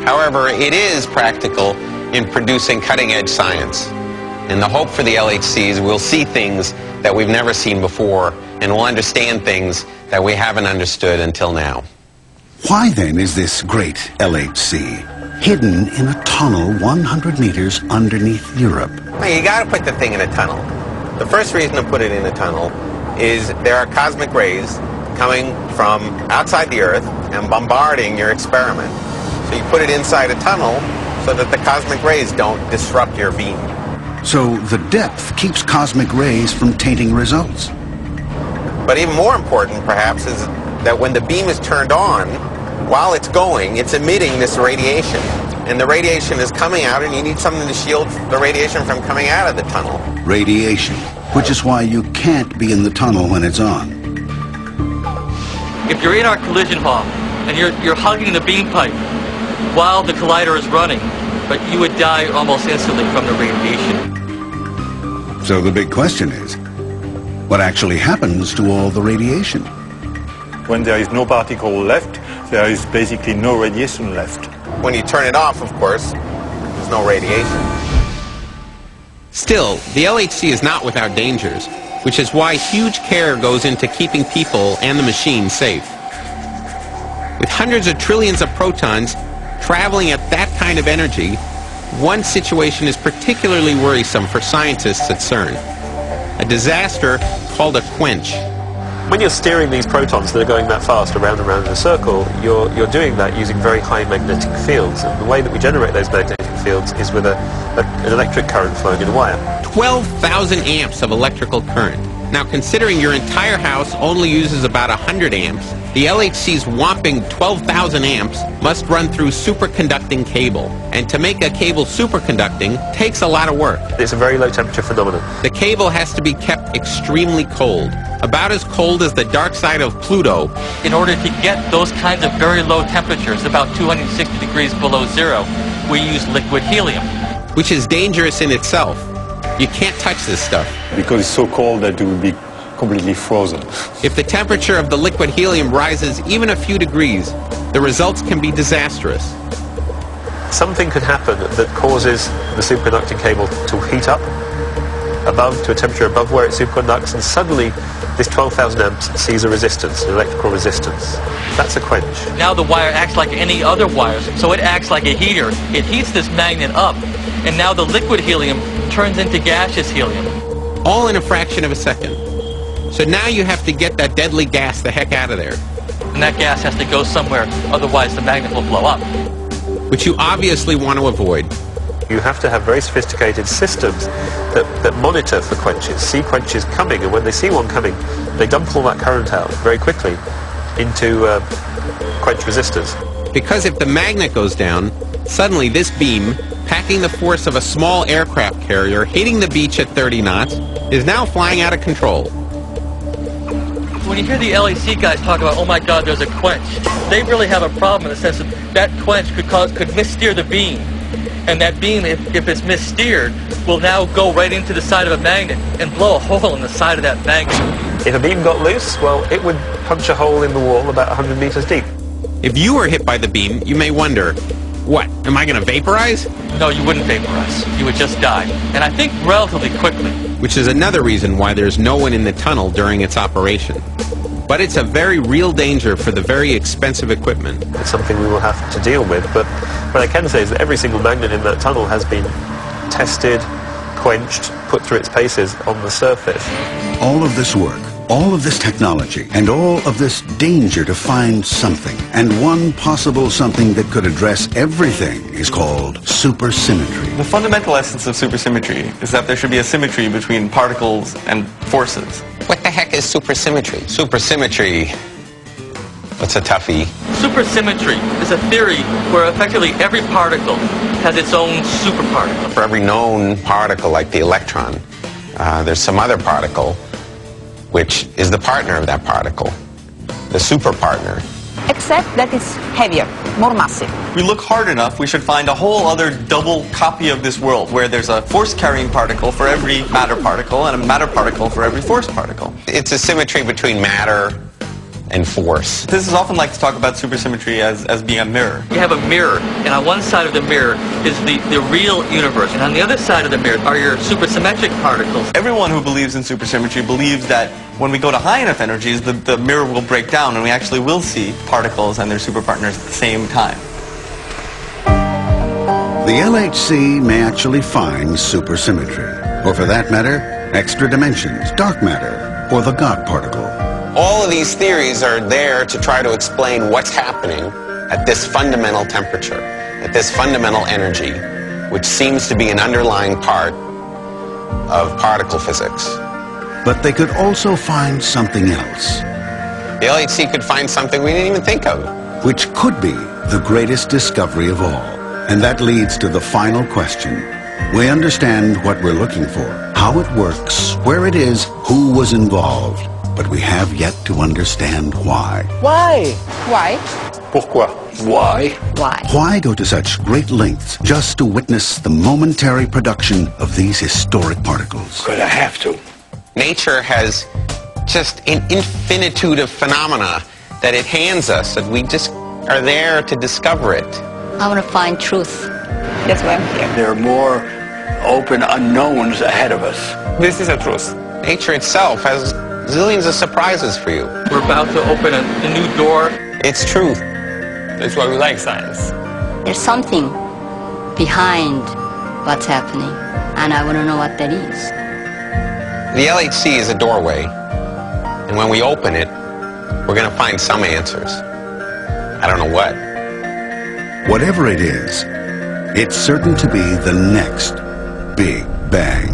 However, it is practical in producing cutting-edge science. And the hope for the LHC is we'll see things that we've never seen before, and we'll understand things that we haven't understood until now. Why then is this great LHC hidden in a tunnel 100 meters underneath Europe? Well, you got to put the thing in a tunnel. The first reason to put it in a tunnel is there are cosmic rays coming from outside the Earth and bombarding your experiment. So you put it inside a tunnel so that the cosmic rays don't disrupt your beam. So the depth keeps cosmic rays from tainting results. But even more important, perhaps, is that when the beam is turned on, while it's going, it's emitting this radiation. And the radiation is coming out, and you need something to shield the radiation from coming out of the tunnel. Radiation, which is why you can't be in the tunnel when it's on. If you're in our collision hall and you're hugging the beam pipe while the collider is running, but you would die almost instantly from the radiation. So the big question is, what actually happens to all the radiation? When there is no particle left, there is basically no radiation left. When you turn it off, of course, there's no radiation. Still, the LHC is not without dangers, which is why huge care goes into keeping people and the machine safe. With hundreds of trillions of protons traveling at that kind of energy, one situation is particularly worrisome for scientists at CERN. A disaster called a quench. When you're steering these protons that are going that fast around and around in a circle, you're doing that using very high magnetic fields. And the way that we generate those magnetic fields is with an electric current flowing in a wire. 12,000 amps of electrical current. Now, considering your entire house only uses about 100 amps, the LHC's whopping 12,000 amps must run through superconducting cable. And to make a cable superconducting takes a lot of work. It's a very low temperature phenomenon. The cable has to be kept extremely cold, about as cold as the dark side of Pluto. In order to get those kinds of very low temperatures, about 260 degrees below zero, we use liquid helium. Which is dangerous in itself. You can't touch this stuff. Because it's so cold that it will be completely frozen. If the temperature of the liquid helium rises even a few degrees, the results can be disastrous. Something could happen that causes the superconducting cable to heat up to a temperature above where it superconducts, and suddenly this 12,000 amps sees a resistance, an electrical resistance. That's a quench. Now the wire acts like any other wires, so it acts like a heater. It heats this magnet up, and now the liquid helium turns into gaseous helium. All in a fraction of a second. So now you have to get that deadly gas the heck out of there. And that gas has to go somewhere, otherwise the magnet will blow up. Which you obviously want to avoid. You have to have very sophisticated systems that monitor for quenches, see quenches coming, and when they see one coming, they dump all that current out very quickly into quench resistors. Because if the magnet goes down, suddenly this beam, packing the force of a small aircraft carrier hitting the beach at 30 knots, is now flying out of control. When you hear the LHC guys talk about, oh my God, there's a quench, they really have a problem in the sense that that quench could missteer the beam. And that beam, if it's missteered, will now go right into the side of a magnet and blow a hole in the side of that magnet. If a beam got loose, well, it would punch a hole in the wall about 100 meters deep. If you were hit by the beam, you may wonder, what, am I going to vaporize? No, you wouldn't vaporize. You would just die. And I think relatively quickly. Which is another reason why there's no one in the tunnel during its operation. But it's a very real danger for the very expensive equipment. It's something we will have to deal with, but what I can say is that every single magnet in that tunnel has been tested, quenched, put through its paces on the surface. All of this work, all of this technology, and all of this danger to find something, and one possible something that could address everything, is called supersymmetry. The fundamental essence of supersymmetry is that there should be a symmetry between particles and forces. What the heck is supersymmetry? Supersymmetry, that's a toughie. Supersymmetry is a theory where effectively every particle has its own superparticle. For every known particle, like the electron, there's some other particle which is the partner of that particle, the superpartner. Except that it's heavier, more massive. We look hard enough, we should find a whole other double copy of this world, where there's a force-carrying particle for every matter particle and a matter particle for every force particle. It's a symmetry between matter and force. This is often like to talk about supersymmetry as being a mirror. You have a mirror, and on one side of the mirror is the real universe, and on the other side of the mirror are your supersymmetric particles. Everyone who believes in supersymmetry believes that when we go to high enough energies, the mirror will break down and we actually will see particles and their superpartners at the same time. The LHC may actually find supersymmetry, or for that matter, extra dimensions, dark matter, or the God particle. All of these theories are there to try to explain what's happening at this fundamental temperature, at this fundamental energy, which seems to be an underlying part of particle physics. But they could also find something else, The LHC could find something we didn't even think of. which could be the greatest discovery of all. And that leads to the final question. We understand what we're looking for, how it works, where it is, who was involved, but we have yet to understand why. Why? Pourquoi? Why? Why? Why go to such great lengths just to witness the momentary production of these historic particles? Because I have to. Nature has just an infinitude of phenomena that it hands us, and we just are there to discover it. I want to find truth. That's why I'm here. There are more open unknowns ahead of us. This is a truth. Nature itself has zillions of surprises for you. We're about to open a new door. It's truth. That's why we like science. There's something behind what's happening, and I want to know what that is. The LHC is a doorway, and when we open it, we're going to find some answers. I don't know what. Whatever it is, it's certain to be the next Big Bang.